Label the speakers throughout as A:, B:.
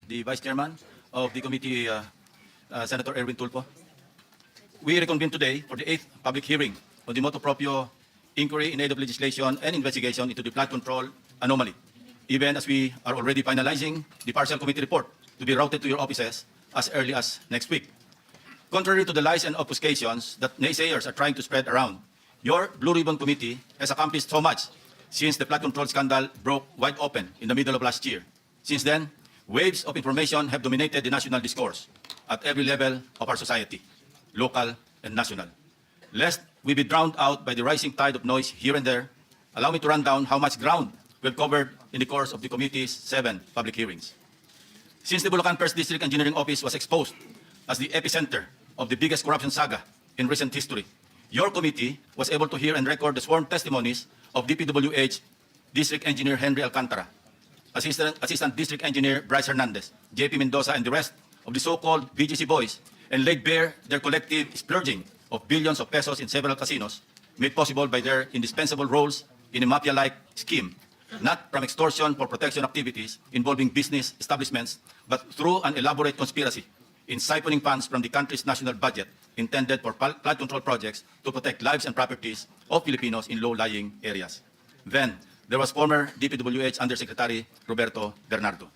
A: the Vice Chairman of the committee, Senator Erwin Tulfo. We reconvene today for the 8th public hearing on the motu proprio inquiry in aid of legislation and investigation into the flood control anomaly, even as we are already finalizing the partial committee report to be routed to your offices as early as next week. Contrary to the lies and obfuscations that naysayers are trying to spread around, your Blue Ribbon Committee has accomplished so much since the flood control scandal broke wide open in the middle of last year. Since then, waves of information have dominated the national discourse at every level of our society, local and national. Lest we be drowned out by the rising tide of noise here and there, allow me to run down how much ground we've covered in the course of the committee's 7 public hearings. Since the Bulacan First District Engineering Office was exposed as the epicenter of the biggest corruption saga in recent history, your committee was able to hear and record the sworn testimonies of DPWH District Engineer Henry Alcantara, Assistant District Engineer Bryce Hernandez, JP Mendoza, and the rest of the so-called BGC boys, and laid bare their collective splurging of billions of pesos in several casinos, made possible by their indispensable roles in a mafia-like scheme, not from extortion for protection activities involving business establishments, but through an elaborate conspiracy in siphoning funds from the country's national budget intended for flood control projects to protect lives and properties of Filipinos in low-lying areas. Then, there was former DPWH Undersecretary Roberto Bernardo.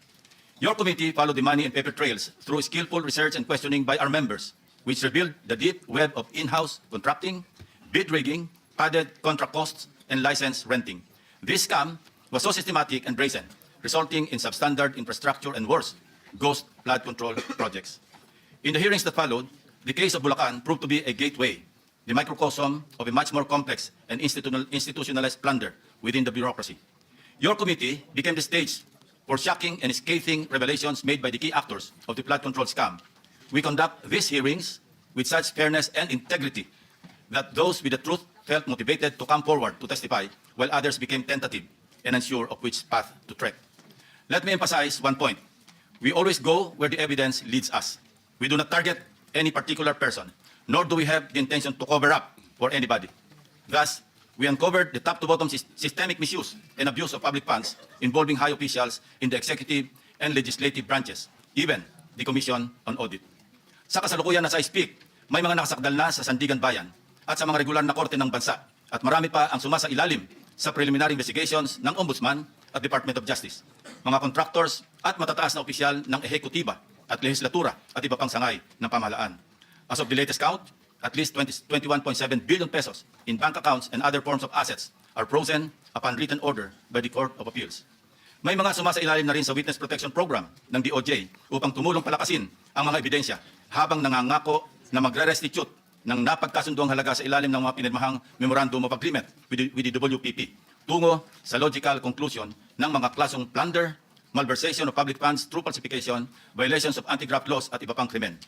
A: Your committee followed the money and paper trails through skillful research and questioning by our members, which revealed the deep web of in-house contracting, bid rigging, padded contract costs, and license renting. This scam was so systematic and brazen, resulting in substandard infrastructure and worse, ghost flood control projects. In the hearings that followed, the case of Bulacan proved to be a gateway, the microcosm of a much more complex and institutionalized plunder within the bureaucracy. Your committee became the stage for shocking and scathing revelations made by the key actors of the flood control scam. We conduct these hearings with such fairness and integrity that those with the truth felt motivated to come forward to testify, while others became tentative and unsure of which path to tread. Let me emphasize one point. We always go where the evidence leads us. We do not target any particular person, nor do we have the intention to cover up for anybody. Thus, we uncovered the top-to-bottom systemic misuse and abuse of public funds involving high officials in the executive and legislative branches, even the Commission on Audit. Sa kasalukuyan as I speak, may mga nakasakdal na sa Sandigan Bayan at sa mga regular na korte ng bansa, at marami pa ang sumasailalim sa preliminary investigations ng Ombudsman at Department of Justice, mga contractors at matataas na opisyal ng ehekutiba at lehislatura at iba pang sangay ng pamahalaan. As of the latest count, at least 21.7 billion pesos in bank accounts and other forms of assets are frozen upon written order by the Court of Appeals. May mga sumasailalim na rin sa Witness Protection Program ng DOJ upang tumulong palakasin ang mga ebidensya habang nangangako na magre-restitute ng napagkasunduang halaga sa ilalim ng mga pinirmahang Memorandum of Agreement with the WPP tungo sa logical conclusion ng mga klasong plunder, malversation of public funds through falsification, violations of anti-graft laws at iba pang krimen.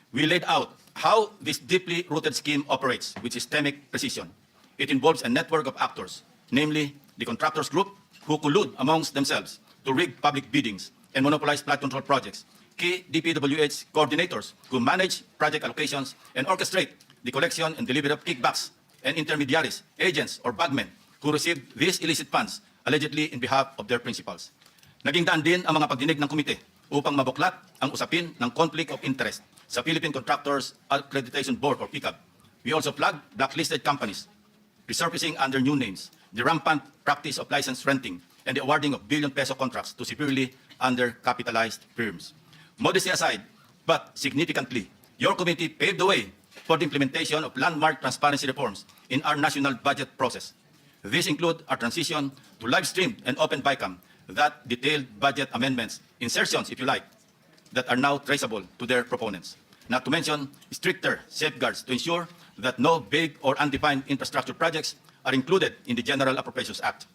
A: We laid out how this deeply rooted scheme operates with systemic precision. It involves a network of actors, namely the contractors group who collude amongst themselves to rig public biddings and monopolize flood control projects, key DPWH coordinators who manage project allocations and orchestrate the collection and delivery of kickbacks, and intermediaries, agents, or bagmen who receive these illicit funds allegedly in behalf of their principals. Naging daan din ang mga pagdinig ng komite upang mabuklat ang usapin ng conflict of interest sa Philippine Contractors Accreditation Board or PCAB. We also flagged blacklisted companies resurfacing under new names, the rampant practice of license renting, and the awarding of billion-peso contracts to severely undercapitalized firms. Modesty aside, but significantly, your committee paved the way for the implementation of landmark transparency reforms in our national budget process. These include our transition to live-streamed and open BICAM that detailed budget amendments, insertions if you like, that are now traceable to their proponents. Not to mention stricter safeguards to ensure that no vague or undefined infrastructure projects are included in the General Appropriations Act.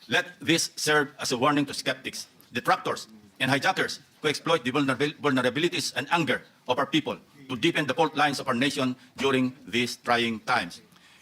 A: Let this serve as a warning to skeptics, detractors, and hijackers who exploit the vulnerabilities and anger of our people to deepen the fault lines of our nation during these trying times.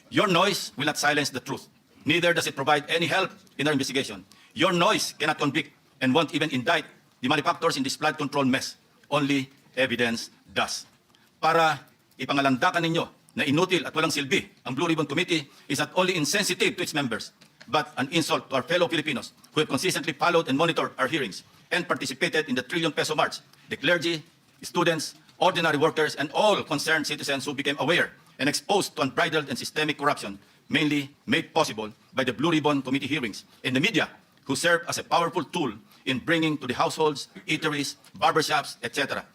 A: Your noise will not silence the truth. Neither does it provide any help in our investigation. Your noise cannot convict and won't even indict the malefactors in this flood control mess. Only evidence does. Para ipangalandakan ninyo na inutil at walang silbi, ang Blue Ribbon Committee is not only insensitive to its members, but an insult to our fellow Filipinos who have consistently followed and monitored our hearings and participated in the trillion peso march the clergy, students, ordinary workers, and all concerned citizens who became aware and exposed to unbridled and systemic corruption, mainly made possible by the Blue Ribbon Committee hearings, and the media, who serve as a powerful tool in bringing to the households, eateries, barbershops, etc.,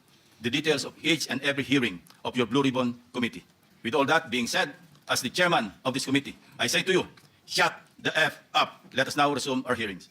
A: the details of each and every hearing of your Blue Ribbon Committee. With all that being said, as the chairman of this committee, I say to you, shut the F up. Let us now resume our hearings.